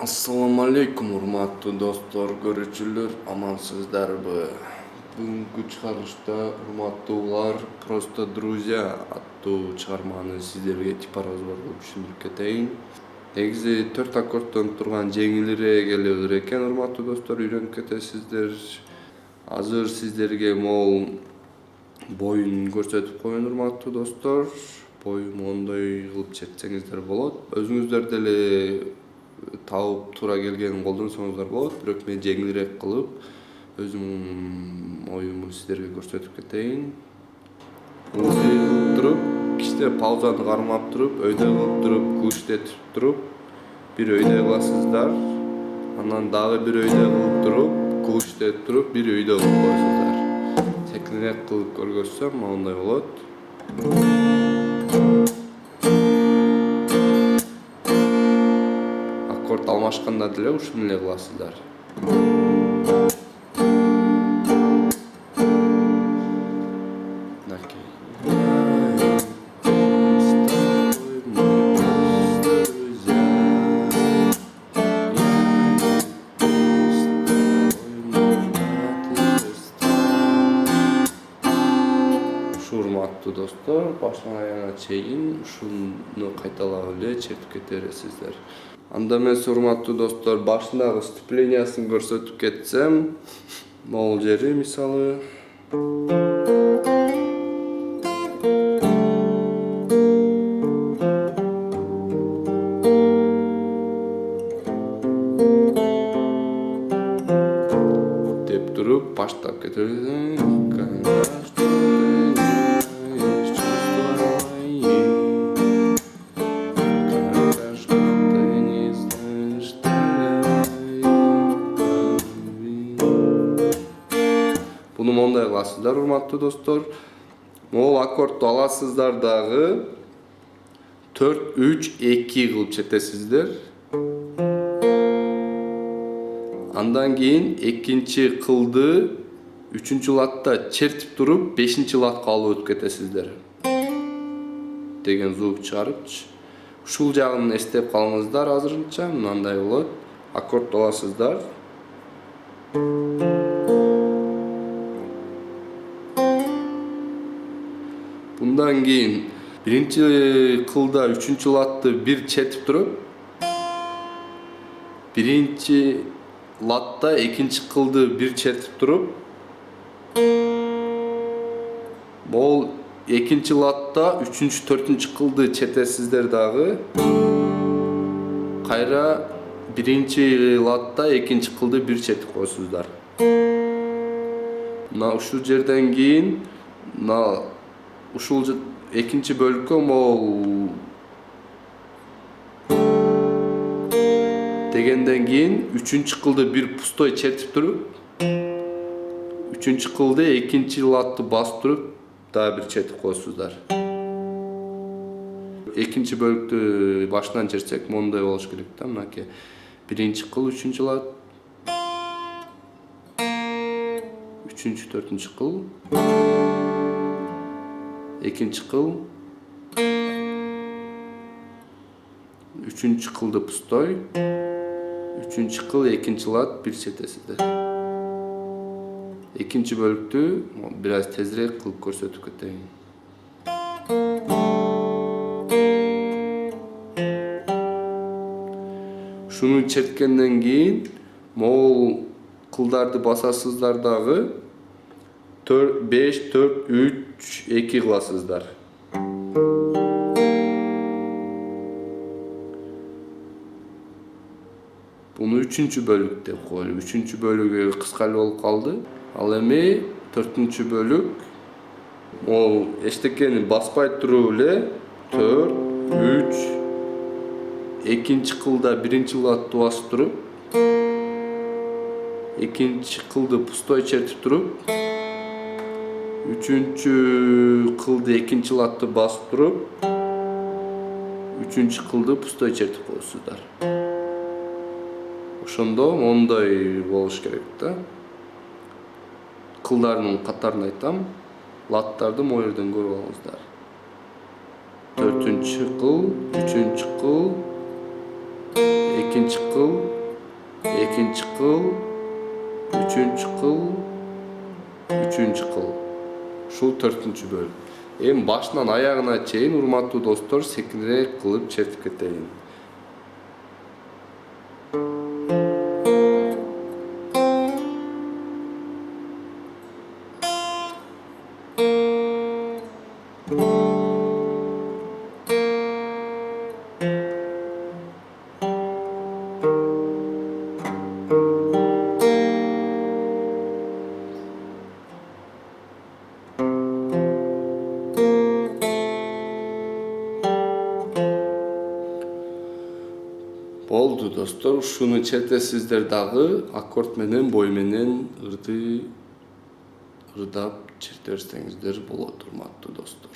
Assalamu alaikum урматтуу достор, көрүүчүлөр, амансыздарбы? Бүгүнкү чыгарылышта урматтуулар, просто друзья аттуу чыгарманы сиздерге типаразбар кылып түшүндүрүп кетейин. Негизи 4 аккорддон турган жеңилирээк эле ылыр экен, урматтуу достор, үйрөнүп кетесиздер. Азыр сиздерге могул боюн көрсөтүп коеюн, урматтуу достор. Бою моундай кылып чертсеңиздер болот. Өзүңүздөр деле тауып туура келгенин колдонсоңуздар болот, бирок мен жеңилирээк кылып өзүмдүн оюмду сиздерге көрсөтүп кетейин. Мындай кылып туруп, кичине паузаны кармап туруп, өйдө кылып туруп, клучтетип туруп, бир өйдө кыласыздар. Анан дагы бир өйдө кылып туруп, клучтетип туруп, бир өйдө кылып коесуздар. Секинирээк кылып көргөзсөм моундай болот. Аккорд алмашканда деле ушуну эле кыласыздар. Урматтуу достор, башынан аягына чейин ушуну кайталап эле чертип кете бересиздер. Анда эмес, урматтуу достор, башындагы вступлениясын көрсөтүп кетсем, могул жери мисалы деп туруп баштап кетебиз. Буну мондай кыласыздар, урматтуу достор. Могул аккордду аласыздар дагы 4-3-2 кылып чертесиздер. Андан кийин экинчи кылды 3-чү латта чертип туруп 5-чи латка алып өтүп кетесиздер. Деген звук чыгарыпчы. Ушул жагын эстеп калыңыздар азырынча. Мындай болот. Аккордду аласыздар. Bundan keyin birinci kılda 3-cü latты bir çetip durup, birinci latta ikinci kıldı bir çetip durup, bol ikinci latta 3-cü 4-cü kıldı çetesizler dağı, kayra birinci latta ikinci kıldı bir çetip koysuzlar. Na şu жерден keyin na ушул экинчи бөлүккө могул дегенден кийин 3-чү кылды бир пустой чертип туруп, 3-чү кылды экинчи латты басып туруп дагы бир чертип коесуздар. Экинчи бөлүктү башынан чертсек мондай болуш керек да, мынакей. Биринчи кыл 3-чү лат, 3-чү 4-чү кыл, экинчи кыл, 3-чү кылды пустой, 3-чү кыл экинчи лат бир чертесиздер. Экинчи бөлүктү бир аз тезирээк кылып көрсөтүп кетейин. Шуну черткенден кийин могул кылдарды басасыздар дагы 5 4 3 2 кыласыздар. Bunu 3-cü bölük деп коелу. 3-cü bölügü kıskalı болуп kaldı. Al эми 4-cü bölük. Ол эчтекени баспай туруп эле 4 3 экинчи кылда биринчи латты басып туруп, экинчи кылды пустой чертип туруп, үчүнчү кылды экинчи латты басып туруп, үчүнчү кылды пустой чертип коесуздар. Ошондо мондай болуш керек да. Кылдардын катарын айтам. Латтарды могу жерден көрүп алыңыздар. 4-cü kıl, 3-cü kıl, 2-ci kıl, 2-ci kıl, 3-cü kıl, 3-cü kıl. Ушул 4-cü bölüm. Эми башынан аягына чейин урматтуу достор секинирээк кылып чертип кетейин. Болду достор, ушуну чертесиздер дагы аккорд менен, бой менен ырдап черте берсеңиздер болот, урматтуу достор.